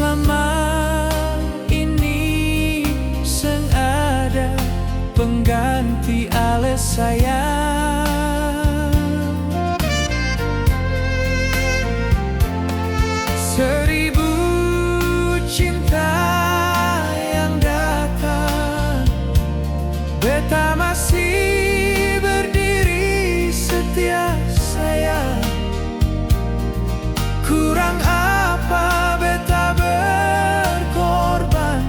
selama ini seng ada pengganti ale sayang. Seribu cinta yang datang, beta masih berdiri setia sayang. Kurang apa beta berkorban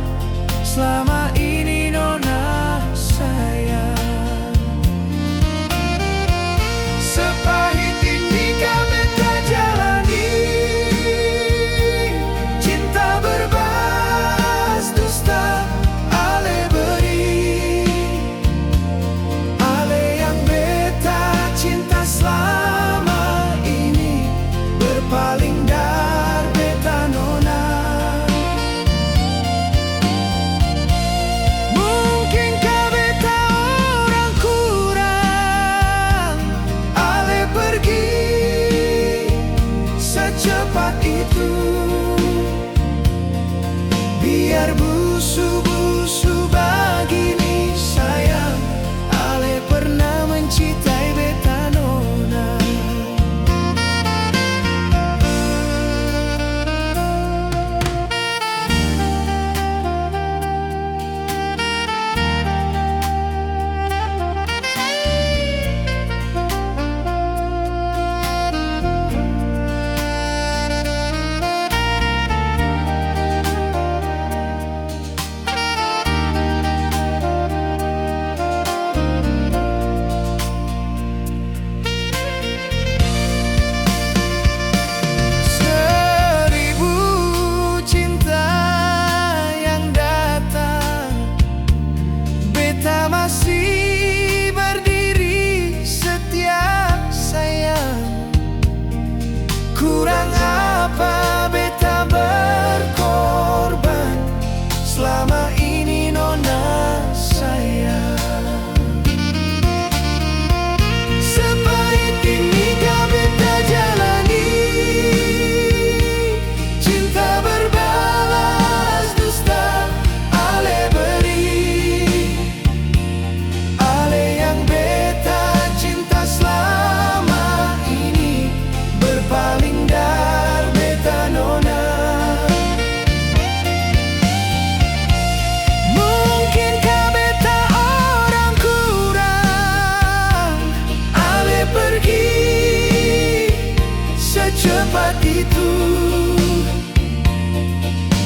selama ini nona sayang. Sepahit ini kau beta jalani, cinta berbalas dusta ale beri. Ale yang beta cinta selama ini berpaling dari beta nona. Mungkinkah beta orang kurang, ale pergi secepat itu. Biar busu-busu begini sayang, ale pernah mencintai beta nona. Masih berdiri setia sayang. Kurang apa beta berkorban selama ini nona sayang. Sepahit ini kau beta jalani, cinta berbalas dusta ale beri. Secepat itu,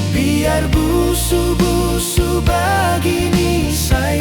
biar busu-busu begini sayang.